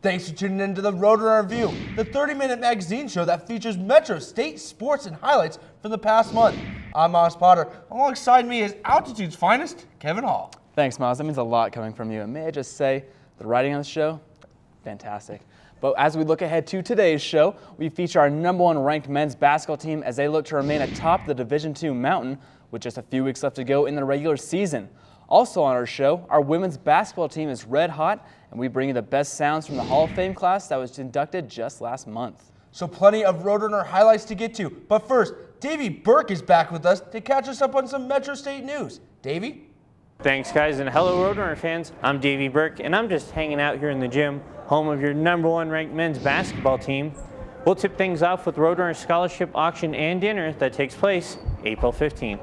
Thanks for tuning in to the Roadrunner Review, the 30-minute magazine show that features Metro State sports and highlights from the past month. I'm Myles Potter. Alongside me is Altitude's finest, Kevin Hall. Thanks, Myles. That means a lot coming from you. And may I just say, the writing on the show, fantastic. But as we look ahead to today's show, we feature our #1 ranked men's basketball team as they look to remain atop the Division II mountain with just a few weeks left to go in the regular season. Also on our show, our women's basketball team is red hot, and we bring you the best sounds from the Hall of Fame class that was inducted just last month. So plenty of Roadrunner highlights to get to. But first, Davey Burke is back with us to catch us up on some Metro State news. Davey? Thanks, guys, and hello, Roadrunner fans. I'm Davey Burke, and I'm just hanging out here in the gym, home of your #1 ranked men's basketball team. We'll tip things off with Roadrunner Scholarship Auction and Dinner that takes place April 15th.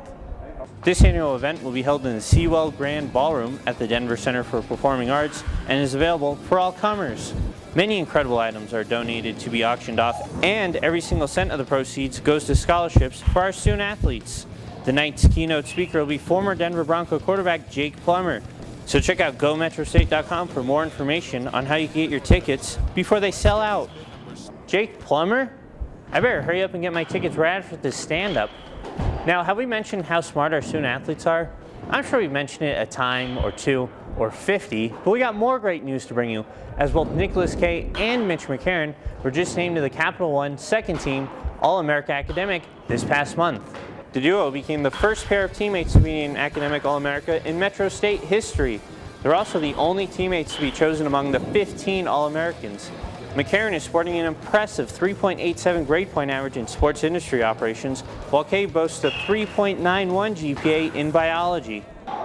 This annual event will be held in the Seawell Grand Ballroom at the Denver Center for Performing Arts and is available for all comers. Many incredible items are donated to be auctioned off, and every single cent of the proceeds goes to scholarships for our student athletes. The night's keynote speaker will be former Denver Bronco quarterback Jake Plummer. So check out GoMetroState.com for more information on how you can get your tickets before they sell out. Jake Plummer? I better hurry up and get my tickets right after this stand-up. Now, have we mentioned how smart our student athletes are? I'm sure we've mentioned it a time or two or 50, but we got more great news to bring you, as both Nicholas Kay and Mitch McCarron were just named to the Capital One second team All-America Academic this past month. The duo became the first pair of teammates to be named Academic All-America in Metro State history. They're also the only teammates to be chosen among the 15 All-Americans. McCarron is sporting an impressive 3.87 grade point average in sports industry operations, while Kay boasts a 3.91 GPA in biology.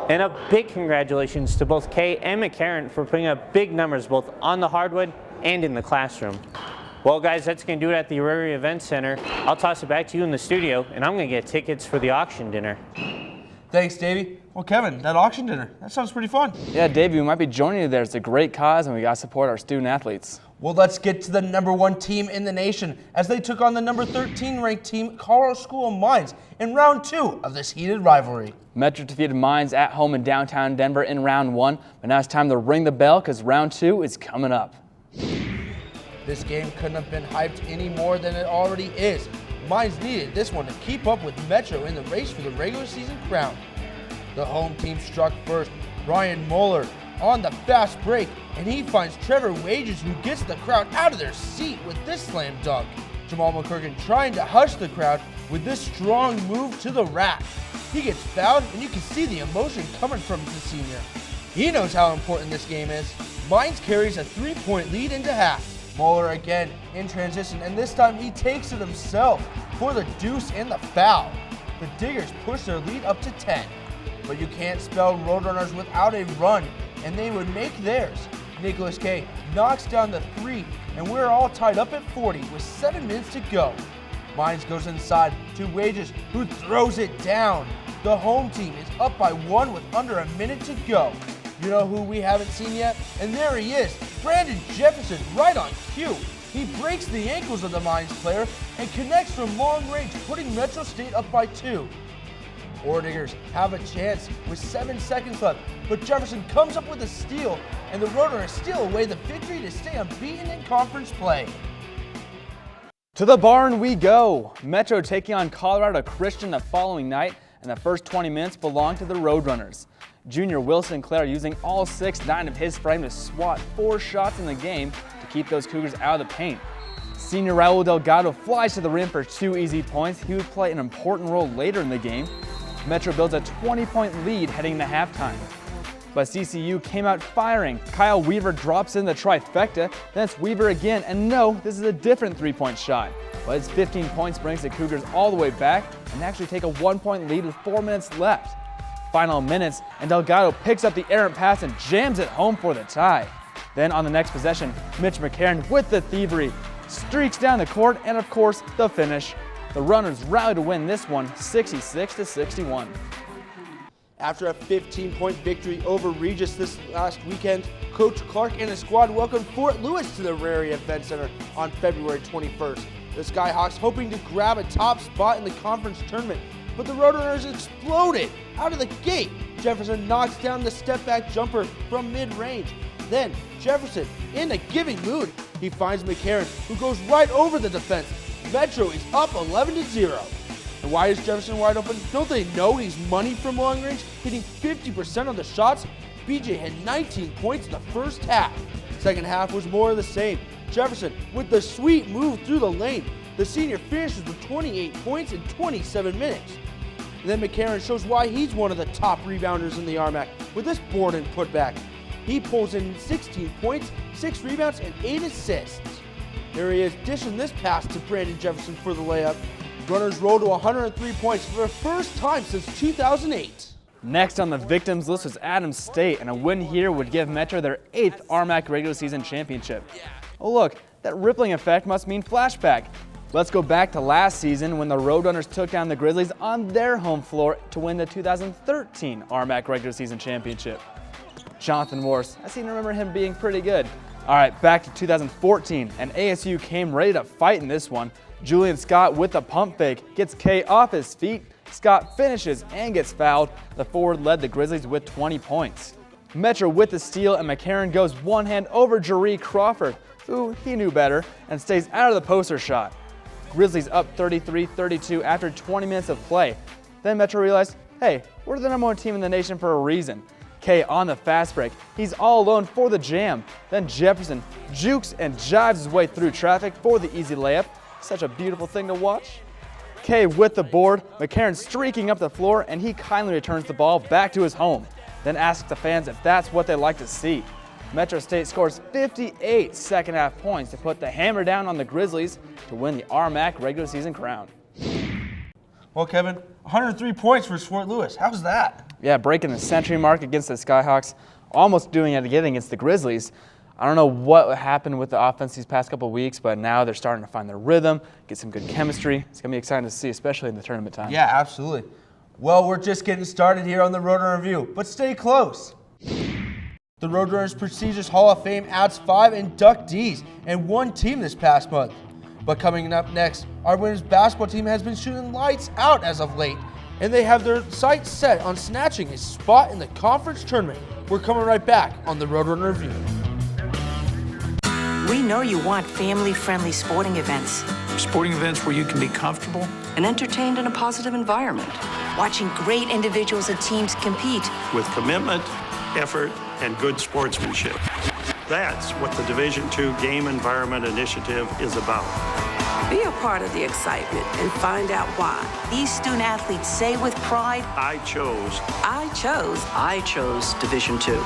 And a big congratulations to both Kay and McCarron for putting up big numbers both on the hardwood and in the classroom. Well, guys, that's going to do it at the Aurora Event Center. I'll toss it back to you in the studio, and I'm going to get tickets for the auction dinner. Thanks, Davey. Well, Kevin, that auction dinner, that sounds pretty fun. Yeah, Davey, we might be joining you there. It's a great cause, and we got to support our student athletes. Well, let's get to the #1 team in the nation as they took on the #13 ranked team, Colorado School of Mines, in round 2 of this heated rivalry. Metro defeated Mines at home in downtown Denver in round 1, but now it's time to ring the bell because round 2 is coming up. This game couldn't have been hyped any more than it already is. Mines needed this one to keep up with Metro in the race for the regular season crown. The home team struck first. Ryan Moeller on the fast break, and he finds Trevor Wages, who gets the crowd out of their seat with this slam dunk. Jamal McCurkin trying to hush the crowd with this strong move to the rack. He gets fouled, and you can see the emotion coming from the senior. He knows how important this game is. Mines carries a 3-point lead into half. Moeller again in transition, and this time he takes it himself for the deuce and the foul. The Diggers push their lead up to 10. But you can't spell Roadrunners without a run, and they would make theirs. Nicholas Kay knocks down the 3, and we're all tied up at 40 with 7 minutes to go. Mines goes inside to Wages, who throws it down. The home team is up by 1 with under a minute to go. You know who we haven't seen yet? And there he is, Brandon Jefferson, right on cue. He breaks the ankles of the Mines player and connects from long range, putting Metro State up by 2. Diggers have a chance with 7 seconds left, but Jefferson comes up with a steal, and the Roadrunners steal away the victory to stay unbeaten in conference play. To the barn we go. Metro taking on Colorado Christian the following night, and the first 20 minutes belong to the Roadrunners. Junior Wilson Clare using all 6'9" of his frame to swat 4 shots in the game to keep those Cougars out of the paint. Senior Raul Delgado flies to the rim for 2 easy points. He would play an important role later in the game. Metro builds a 20-point lead heading to halftime. But CCU came out firing. Kyle Weaver drops in the trifecta, then it's Weaver again, and no, this is a different 3-point shot. But his 15 points brings the Cougars all the way back and actually take a 1-point lead with 4 minutes left. Final minutes, and Delgado picks up the errant pass and jams it home for the tie. Then on the next possession, Mitch McCarron with the thievery streaks down the court, and of course, the finish. The Runners rally to win this one 66-61. After a 15-point victory over Regis this last weekend, Coach Clark and his squad welcomed Fort Lewis to the Rary Event Center on February 21st. The Skyhawks hoping to grab a top spot in the conference tournament, but the Roadrunners exploded out of the gate. Jefferson knocks down the step-back jumper from mid-range. Then Jefferson, in a giving mood, he finds McCarron, who goes right over the defense. Metro is up 11-0. And why is Jefferson wide open? Don't they know he's money from long range, hitting 50% of the shots? BJ had 19 points in the first half. Second half was more of the same. Jefferson with the sweet move through the lane. The senior finishes with 28 points in 27 minutes. And then McCarron shows why he's one of the top rebounders in the RMAC with this board-in putback. He pulls in 16 points, 6 rebounds, and 8 assists. There he is, dishing this pass to Brandon Jefferson for the layup. Runners roll to 103 points for the first time since 2008. Next on the victims list was Adams State, and a win here would give Metro their 8th RMAC regular season championship. Oh look, that rippling effect must mean flashback. Let's go back to last season when the Roadrunners took down the Grizzlies on their home floor to win the 2013 RMAC regular season championship. Jonathan Morse, I seem to remember him being pretty good. All right, back to 2014, and ASU came ready to fight in this one. Julian Scott with the pump fake gets K off his feet. Scott finishes and gets fouled. The forward led the Grizzlies with 20 points. Metro with the steal, and McCarron goes one hand over Jaree Crawford, who he knew better, and stays out of the poster shot. Grizzlies up 33-32 after 20 minutes of play. Then Metro realized, hey, we're the #1 team in the nation for a reason. K on the fast break. He's all alone for the jam. Then Jefferson jukes and jives his way through traffic for the easy layup. Such a beautiful thing to watch. K with the board, McCarron streaking up the floor, and he kindly returns the ball back to his home. Then asks the fans if that's what they like to see. Metro State scores 58 second half points to put the hammer down on the Grizzlies to win the RMAC regular season crown. Well, Kevin, 103 points for Fort Lewis. How's that? Yeah, breaking the century mark against the Skyhawks, almost doing it again against the Grizzlies. I don't know what happened with the offense these past couple of weeks, but now they're starting to find their rhythm, get some good chemistry. It's going to be exciting to see, especially in the tournament time. Yeah, absolutely. Well, we're just getting started here on the Roadrunner Review, but stay close. The Roadrunners' prestigious Hall of Fame adds 5 inductees and 1 team this past month. But coming up next, our women's basketball team has been shooting lights out as of late, and they have their sights set on snatching a spot in the conference tournament. We're coming right back on the Roadrunner Review. We know you want family-friendly sporting events. Sporting events where you can be comfortable and entertained in a positive environment. Watching great individuals and teams compete. With commitment, effort, and good sportsmanship. That's what the Division II Game Environment Initiative is about. Be a part of the excitement and find out why. These student athletes say with pride, I chose Division II.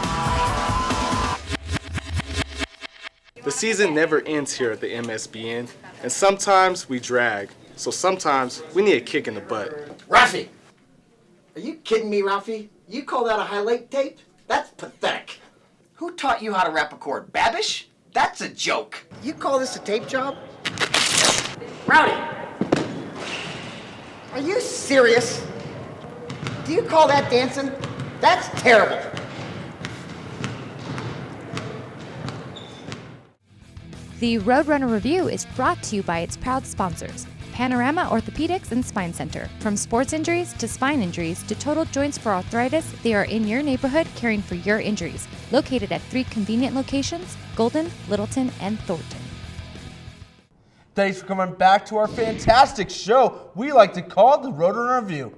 The season never ends here at the MSBN, and sometimes we drag, so sometimes we need a kick in the butt. Ralphie! Are you kidding me, Ralphie? You call that a highlight tape? That's pathetic. Who taught you how to wrap a cord? Babish? That's a joke. You call this a tape job? Rowdy! Are you serious? Do you call that dancing? That's terrible. The Roadrunner Review is brought to you by its proud sponsors, Panorama Orthopedics and Spine Center. From sports injuries to spine injuries to total joints for arthritis, they are in your neighborhood caring for your injuries. Located at 3 convenient locations, Golden, Littleton, and Thornton. Thanks for coming back to our fantastic show we like to call the Roadrunner Review.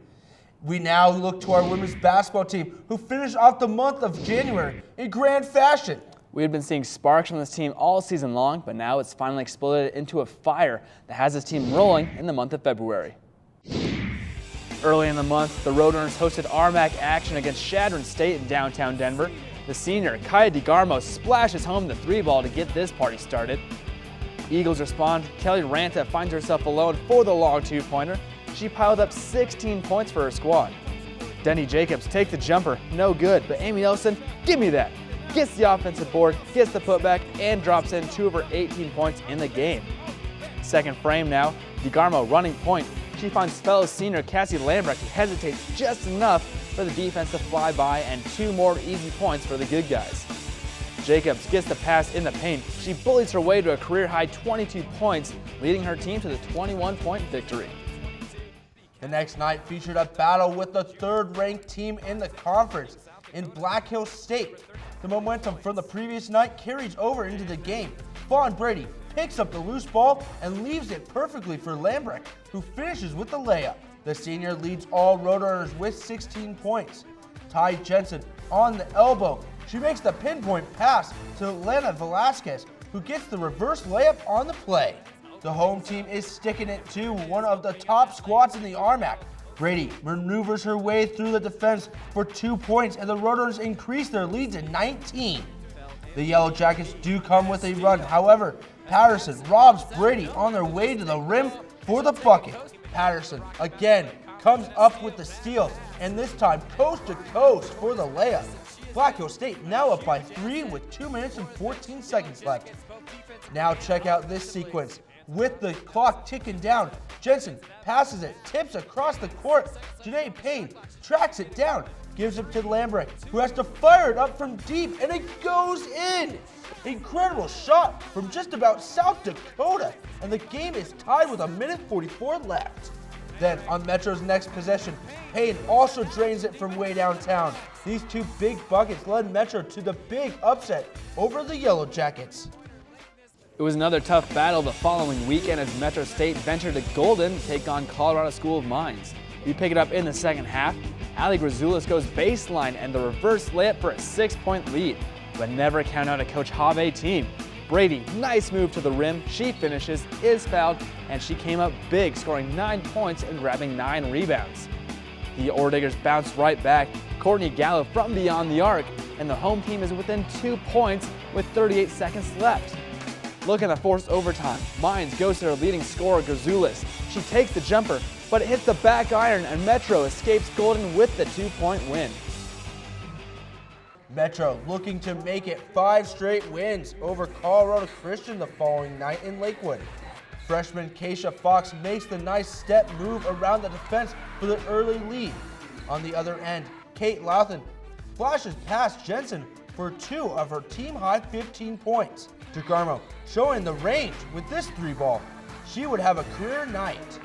We now look to our women's basketball team, who finished off the month of January in grand fashion. We had been seeing sparks from this team all season long, but now it's finally exploded into a fire that has this team rolling in the month of February. Early in the month, the Roadrunners hosted RMAC action against Shadron State in downtown Denver. The senior, Kaya DeGarmo, splashes home the 3-ball to get this party started. Eagles respond. Kelly Ranta finds herself alone for the long 2-pointer. She piled up 16 points for her squad. Denny Jacobs takes the jumper, no good, but Amy Nelson, give me that. Gets the offensive board, gets the putback, and drops in 2 of her 18 points in the game. Second frame now, DeGarmo running point. She finds fellow senior Cassie Lambrecht, who hesitates just enough, for the defense to fly by and 2 more easy points for the good guys. Jacobs gets the pass in the paint. She bullies her way to a career-high 22 points, leading her team to the 21-point victory. The next night featured a battle with the third-ranked team in the conference in Black Hills State. The momentum from the previous night carries over into the game. Vaughn Brady picks up the loose ball and leaves it perfectly for Lambrecht, who finishes with the layup. The senior leads all Roadrunners with 16 points. Ty Jensen on the elbow. She makes the pinpoint pass to Lana Velasquez, who gets the reverse layup on the play. The home team is sticking it to one of the top squads in the RMAC. Brady maneuvers her way through the defense for 2 points, and the Roadrunners increase their lead to 19. The Yellow Jackets do come with a run. However, Patterson robs Brady on their way to the rim for the bucket. Patterson again comes up with the steal, and this time coast to coast for the layup. Black Hills State now up by 3 with 2 minutes and 14 seconds left. Now check out this sequence. With the clock ticking down, Jensen passes it, tips across the court. Janae Payne tracks it down, gives it to Lambrecht, who has to fire it up from deep, and it goes in. Incredible shot from just about South Dakota, and the game is tied with 1:44 left. Then on Metro's next possession, Payne also drains it from way downtown. These 2 big buckets led Metro to the big upset over the Yellow Jackets. It was another tough battle the following weekend as Metro State ventured to Golden to take on Colorado School of Mines. We pick it up in the second half. Ali Grazoulis goes baseline and the reverse layup for a 6-point lead. But never count out a Coach Have team. Brady, nice move to the rim. She finishes, is fouled, and she came up big, scoring 9 points and grabbing 9 rebounds. The Orediggers bounce right back. Courtney Gallo from beyond the arc, and the home team is within 2 points with 38 seconds left. Looking to force overtime, Mines goes to their leading scorer, Grazoulis. She takes the jumper, but it hits the back iron, and Metro escapes Golden with the 2-point win. Metro looking to make it 5 straight wins over Colorado Christian the following night in Lakewood. Freshman Keisha Fox makes the nice step move around the defense for the early lead. On the other end, Kate Louthan flashes past Jensen for 2 of her team-high 15 points. DeGarmo showing the range with this 3-ball. She would have a career night.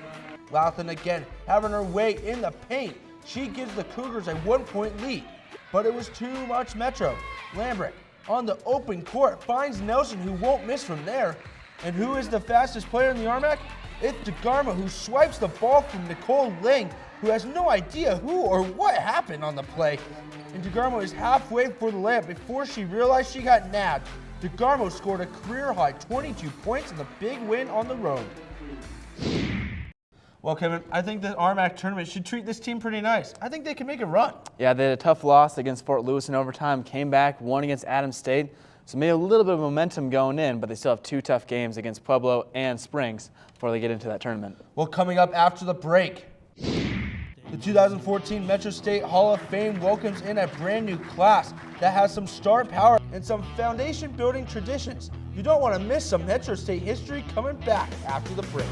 Louthan again having her way in the paint. She gives the Cougars a 1-point lead, but it was too much Metro. Lambrecht on the open court finds Nelson, who won't miss from there. And who is the fastest player in the RMAC? It's DeGarmo, who swipes the ball from Nicole Ling, who has no idea who or what happened on the play. And DeGarmo is halfway for the layup before she realized she got nabbed. DeGarmo scored a career-high 22 points in the big win on the road. Well, Kevin, I think the RMAC tournament should treat this team pretty nice. I think they can make a run. Yeah, they had a tough loss against Fort Lewis in overtime, came back, won against Adams State, so maybe a little bit of momentum going in, but they still have 2 tough games against Pueblo and Springs before they get into that tournament. Well, coming up after the break, the 2014 Metro State Hall of Fame welcomes in a brand new class that has some star power and some foundation building traditions. You don't want to miss some Metro State history coming back after the break.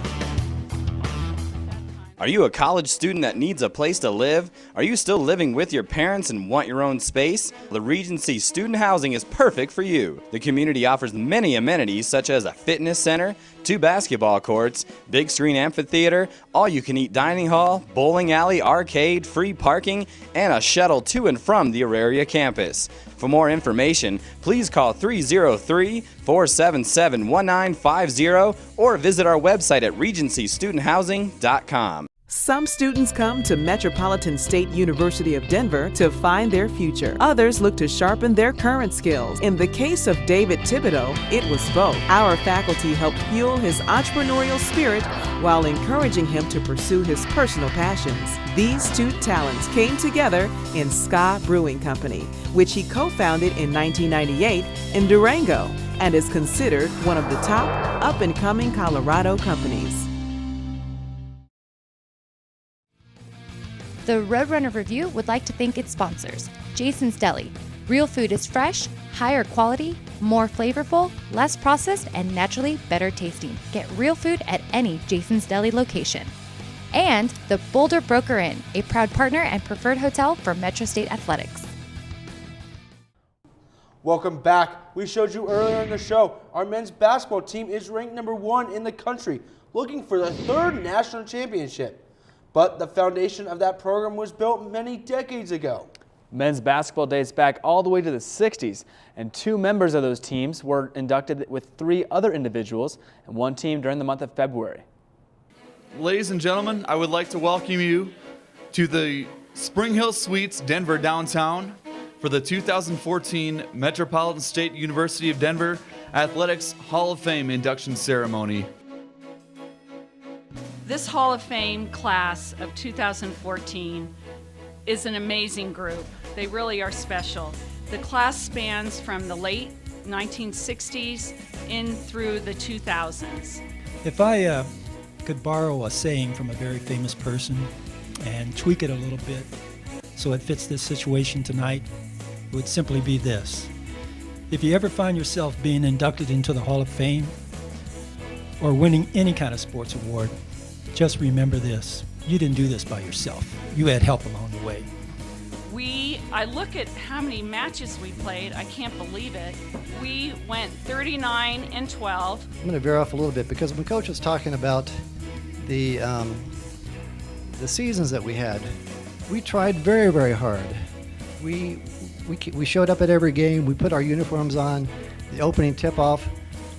Are you a college student that needs a place to live? Are you still living with your parents and want your own space? The Regency Student Housing is perfect for you. The community offers many amenities such as a fitness center, 2 basketball courts, big screen amphitheater, all-you-can-eat dining hall, bowling alley, arcade, free parking, and a shuttle to and from the Auraria campus. For more information, please call 303-477-1950 or visit our website at regencystudenthousing.com. Some students come to Metropolitan State University of Denver to find their future. Others look to sharpen their current skills. In the case of David Thibodeau, it was both. Our faculty helped fuel his entrepreneurial spirit while encouraging him to pursue his personal passions. These 2 talents came together in Ska Brewing Company, which he co-founded in 1998 in Durango and is considered one of the top up-and-coming Colorado companies. The Roadrunner Review would like to thank its sponsors, Jason's Deli. Real food is fresh, higher quality, more flavorful, less processed, and naturally better tasting. Get real food at any Jason's Deli location. and the Boulder Broker Inn, a proud partner and preferred hotel for Metro State Athletics. Welcome back. We showed you earlier in the show, our men's basketball team is ranked #1 in the country, looking for the 3rd national championship. But the foundation of that program was built many decades ago. Men's basketball dates back all the way to the 60s, and 2 members of those teams were inducted with 3 other individuals and 1 team during the month of February. Ladies and gentlemen, I would like to welcome you to the Spring Hill Suites Denver downtown for the 2014 Metropolitan State University of Denver Athletics Hall of Fame induction ceremony. This Hall of Fame class of 2014 is an amazing group. They really are special. The class spans from the late 1960s in through the 2000s. If I could borrow a saying from a very famous person and tweak it a little bit so it fits this situation tonight, it would simply be this. If you ever find yourself being inducted into the Hall of Fame or winning any kind of sports award, just remember this. You didn't do this by yourself. You had help along the way. I look at how many matches we played, I can't believe it. We went 39-12. I'm going to veer off a little bit because when Coach was talking about the seasons that we had, we tried very, very hard. We showed up at every game. We put our uniforms on. The opening tip-off,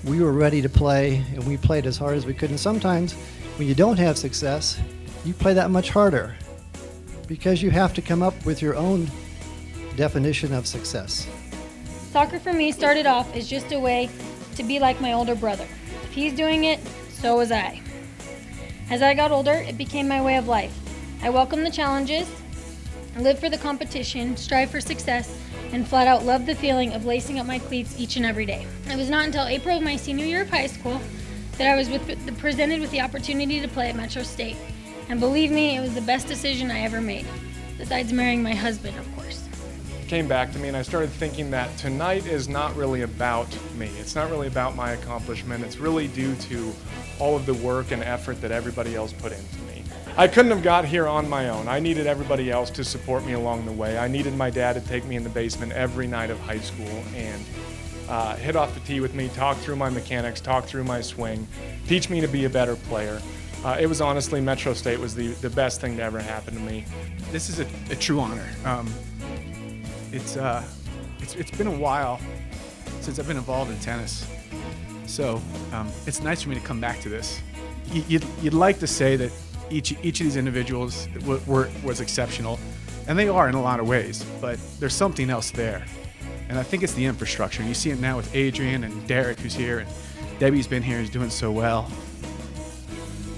we were ready to play, and we played as hard as we could. And sometimes when you don't have success, you play that much harder because you have to come up with your own definition of success. Soccer for me started off as just a way to be like my older brother. If he's doing it, so was I. As I got older, it became my way of life. I welcomed the challenges, lived for the competition, strive for success, and flat out loved the feeling of lacing up my cleats each and every day. It was not until April of my senior year of high school that I was presented with the opportunity to play at Metro State. And believe me, it was the best decision I ever made, besides marrying my husband, of course. It came back to me and I started thinking that tonight is not really about me. It's not really about my accomplishment. It's really due to all of the work and effort that everybody else put into me. I couldn't have got here on my own. I needed everybody else to support me along the way. I needed my dad to take me in the basement every night of high school and hit off the tee with me, talk through my mechanics, talk through my swing, teach me to be a better player. It was honestly, Metro State was the best thing to ever happen to me. This is a true honor. It's been a while since I've been involved in tennis, so it's nice for me to come back to this. You'd like to say that each of these individuals was exceptional, and they are in a lot of ways, but there's something else there, and I think it's the infrastructure. And you see it now with Adrian and Derek, who's here, and Debbie's been here, is doing so well.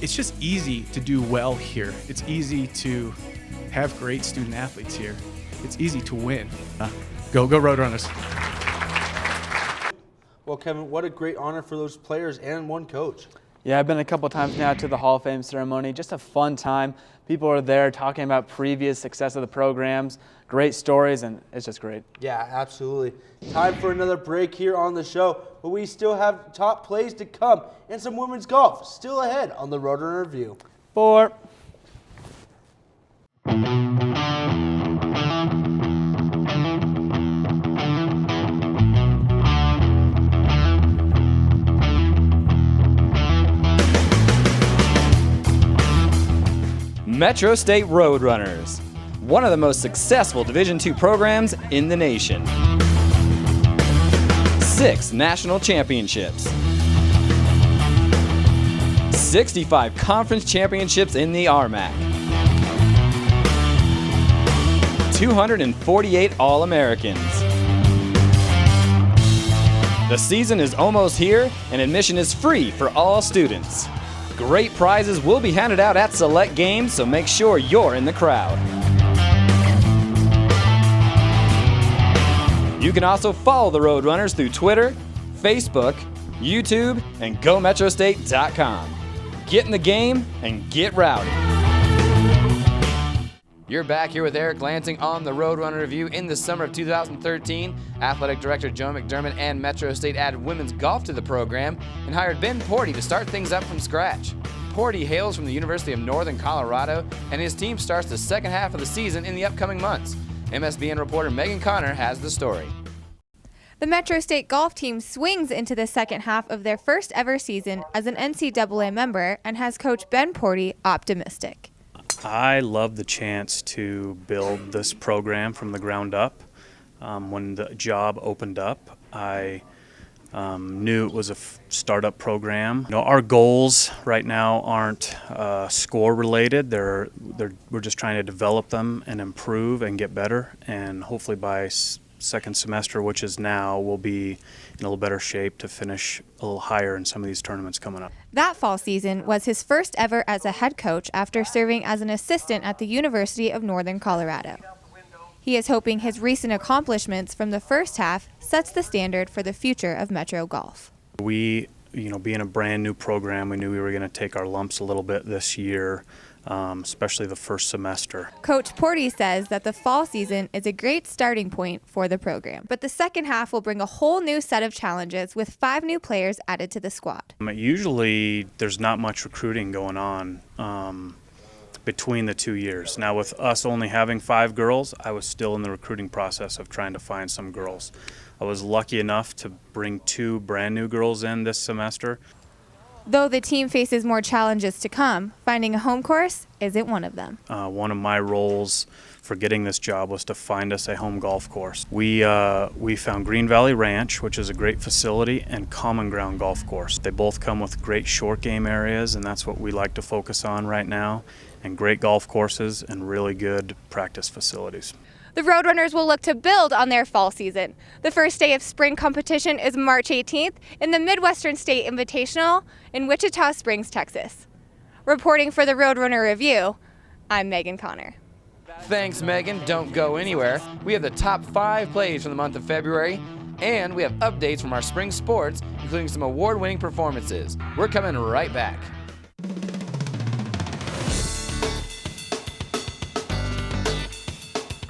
It's just easy to do well here. It's easy to have great student athletes here. It's easy to win. Go Roadrunners. Well, Kevin, what a great honor for those players and one coach. Yeah, I've been a couple times now to the Hall of Fame ceremony. Just a fun time. People are there talking about previous success of the programs, great stories, and it's just great. Yeah, absolutely. Time for another break here on the show, but we still have top plays to come and some women's golf still ahead on the Roadrunner Review. 4. Metro State Roadrunners, one of the most successful Division II programs in the nation. 6 national championships. 65 conference championships in the RMAC. 248 All-Americans. The season is almost here, and admission is free for all students. Great prizes will be handed out at select games, so make sure you're in the crowd. You can also follow the Roadrunners through Twitter, Facebook, YouTube, and GoMetroState.com. Get in the game and get rowdy. You're back here with Eric Lansing on the Roadrunner Review. In the summer of 2013, Athletic Director Joe McDermott and Metro State added women's golf to the program and hired Ben Porty to start things up from scratch. Porty hails from the University of Northern Colorado, and his team starts the second half of the season in the upcoming months. MSBN reporter Megan Connor has the story. The Metro State golf team swings into the second half of their first ever season as an NCAA member and has Coach Ben Porty optimistic. I love the chance to build this program from the ground up. When the job opened up, I knew it was a startup program. Our goals right now aren't score related. We're just trying to develop them and improve and get better, and hopefully by second semester, which is now, we'll be in a little better shape to finish a little higher in some of these tournaments coming up. That fall season was his first ever as a head coach after serving as an assistant at the University of Northern Colorado. He is hoping his recent accomplishments from the first half sets the standard for the future of Metro golf. We, being a brand new program, we knew we were going to take our lumps a little bit this year, especially the first semester. Coach Porty says that the fall season is a great starting point for the program, but the second half will bring a whole new set of challenges with 5 new players added to the squad. Usually there's not much recruiting going on between the 2 years. Now with us only having 5 girls, I was still in the recruiting process of trying to find some girls. I was lucky enough to bring 2 brand new girls in this semester. Though the team faces more challenges to come, finding a home course isn't one of them. One of my roles for getting this job was to find us a home golf course. We found Green Valley Ranch, which is a great facility, and Common Ground Golf Course. They both come with great short game areas, and that's what we like to focus on right now, and great golf courses and really good practice facilities. The Roadrunners will look to build on their fall season. The first day of spring competition is March 18th in the Midwestern State Invitational in Wichita Springs, Texas. Reporting for the Roadrunner Review, I'm Megan Connor. Thanks, Megan. Don't go anywhere. We have the top 5 plays from the month of February, and we have updates from our spring sports, including some award-winning performances. We're coming right back.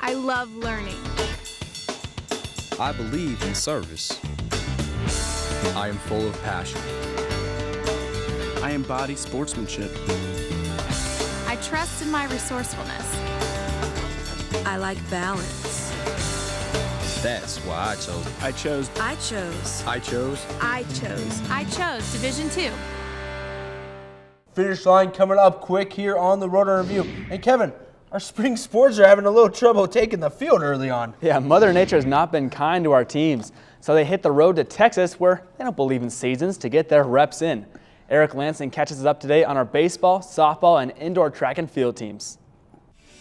I love learning. I believe in service. I am full of passion. I embody sportsmanship. I trust in my resourcefulness. I like balance. That's why I chose. I chose Division II. Finish line coming up quick here on the Roadrunner Review. And Kevin, our spring sports are having a little trouble taking the field early on. Yeah, Mother Nature has not been kind to our teams, so they hit the road to Texas where they don't believe in seasons to get their reps in. Eric Lansing catches us up today on our baseball, softball, and indoor track and field teams.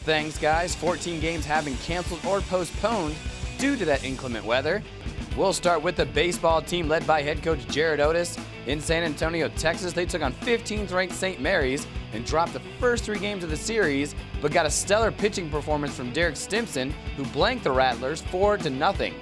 Thanks, guys. 14 games have been canceled or postponed due to that inclement weather. We'll start with the baseball team led by head coach Jared Otis. In San Antonio, Texas, they took on 15th-ranked St. Mary's and dropped the first 3 games of the series, but got a stellar pitching performance from Derek Stimson, who blanked the Rattlers 4-0.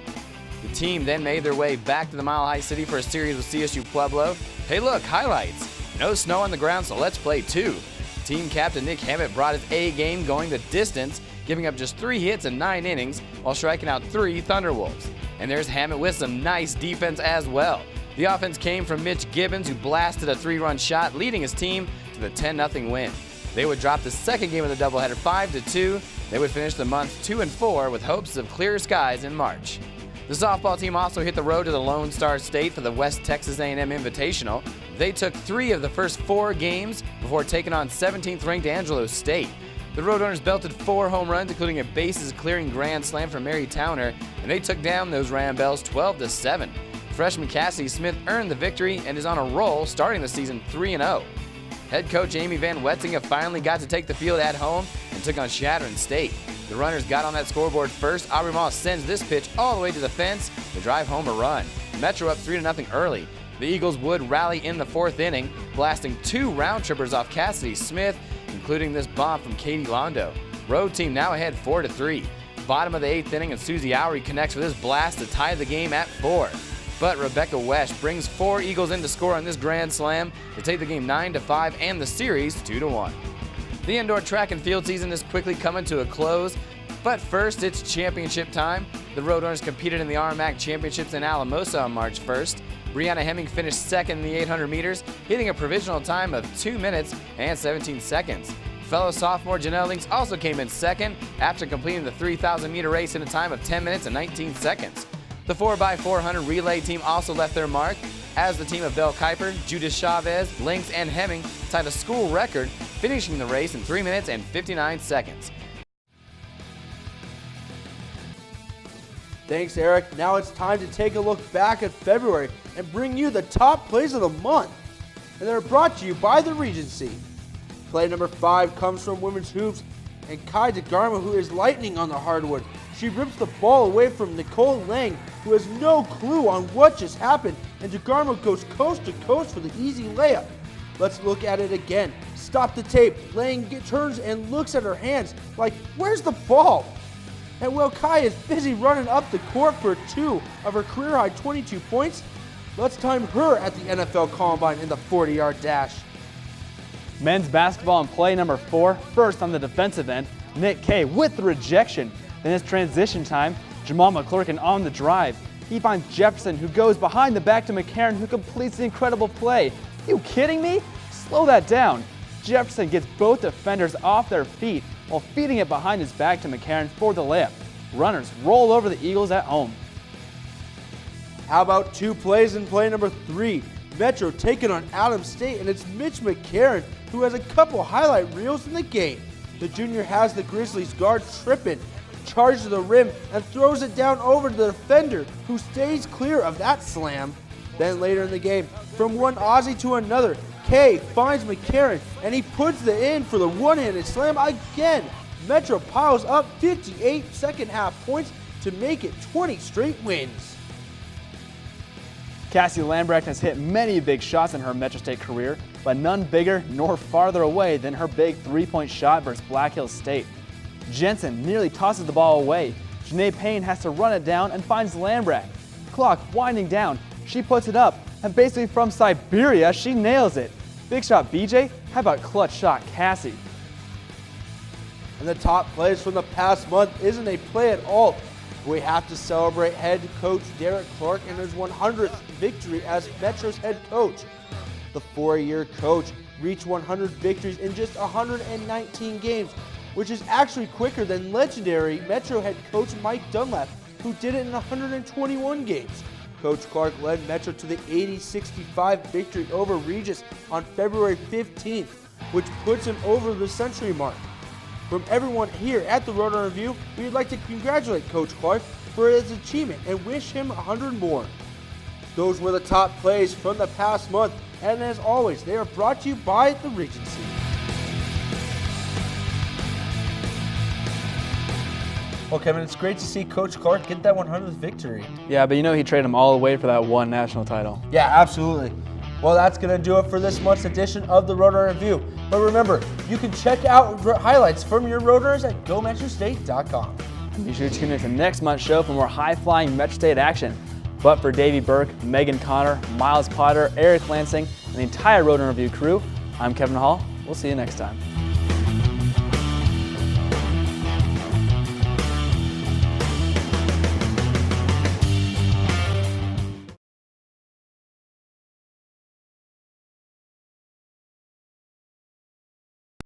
The team then made their way back to the Mile High City for a series with CSU Pueblo. Hey look, highlights. No snow on the ground, so let's play 2. Team captain Nick Hammett brought his A game going the distance, giving up just 3 hits in 9 innings while striking out 3 Thunderwolves. And there's Hammett with some nice defense as well. The offense came from Mitch Gibbons, who blasted a 3-run shot, leading his team to the 10-0 win. They would drop the second game of the doubleheader 5-2. They would finish the month 2-4 with hopes of clearer skies in March. The softball team also hit the road to the Lone Star State for the West Texas A&M Invitational. They took 3 of the first 4 games before taking on 17th-ranked Angelo State. The Roadrunners belted 4 home runs, including a bases-clearing grand slam from Mary Towner, and they took down those Rambells 12-7. Freshman Cassidy Smith earned the victory and is on a roll, starting the season 3-0. Head coach Amy Van Wetzinga finally got to take the field at home and took on Shattern State. The Runners got on that scoreboard first. Aubrey Moss sends this pitch all the way to the fence to drive home a run. Metro up 3-0 early. The Eagles would rally in the 4th inning, blasting 2 round trippers off Cassidy Smith, including this bomb from Katie Londo. Road team now ahead 4-3. Bottom of the 8th inning, and Susie Owery connects with this blast to tie the game at 4. But Rebecca Wesch brings 4 Eagles in to score on this grand slam to take the game 9-5 and the series 2-1. The indoor track and field season is quickly coming to a close, but first it's championship time. The Roadrunners competed in the RMAC Championships in Alamosa on March 1st. Brianna Hemming finished second in the 800 meters, hitting a provisional time of 2 minutes and 17 seconds. Fellow sophomore Janelle Links also came in second after completing the 3,000 meter race in a time of 10 minutes and 19 seconds. The 4x400 relay team also left their mark as the team of Belle Kuiper, Judith Chavez, Links, and Hemming tied a school record, finishing the race in 3 minutes and 59 seconds. Thanks, Eric. Now it's time to take a look back at February and bring you the top plays of the month. And they're brought to you by the Regency. Play number 5 comes from women's hoops and Kai DeGarmo, who is lightning on the hardwood. She rips the ball away from Nicole Lang, who has no clue on what just happened, and DeGarmo goes coast to coast for the easy layup. Let's look at it again. Stop the tape. Lang turns and looks at her hands like, where's the ball? And while Kai is busy running up the court for 2 of her career-high 22 points, let's time her at the NFL Combine in the 40-yard dash. Men's basketball in play number 4. First on the defensive end, Nick Kay with the rejection. Then it's transition time. Jamal McClurkin on the drive. He finds Jefferson, who goes behind the back to McCarron, who completes the incredible play. You kidding me? Slow that down. Jefferson gets both defenders off their feet while feeding it behind his back to McCarron for the layup. Runners roll over the Eagles at home. How about 2 plays in play number 3? Metro taking on Adams State, and it's Mitch McCarron who has a couple highlight reels in the game. The junior has the Grizzlies guard tripping, charges to the rim, and throws it down over to the defender, who stays clear of that slam. Then later in the game, from one Aussie to another, Kay finds McCarron, and he puts it in for the one-handed slam again. Metro piles up 58 second half points to make it 20 straight wins. Cassie Lambrecht has hit many big shots in her Metro State career, but none bigger nor farther away than her big 3-point shot versus Black Hills State. Jensen nearly tosses the ball away. Janae Payne has to run it down and finds Lambrecht. Clock winding down. She puts it up, and basically from Siberia, she nails it. Big shot BJ, how about clutch shot Cassie? And the top plays from the past month isn't a play at all. We have to celebrate head coach Derek Clark and his 100th victory as Metro's head coach. The 4-year coach reached 100 victories in just 119 games, which is actually quicker than legendary Metro head coach Mike Dunlap, who did it in 121 games. Coach Clark led Metro to the 80-65 victory over Regis on February 15th, which puts him over the century mark. From everyone here at the Roadrunner Review, we would like to congratulate Coach Clark for his achievement and wish him 100 more. Those were the top plays from the past month, and as always, they are brought to you by the Regency. Well, Kevin, it's great to see Coach Clark get that 100th victory. Yeah, but you know he traded them all away for that one national title. Yeah, absolutely. Well, that's going to do it for this month's edition of the Roadrunner Review. But remember, you can check out highlights from your Roadrunners at GoMetroState.com. And be sure to tune in to next month's show for more high-flying Metro State action. But for Davey Burke, Megan Connor, Myles Potter, Eric Lansing, and the entire Roadrunner Review crew, I'm Kevin Hall. We'll see you next time.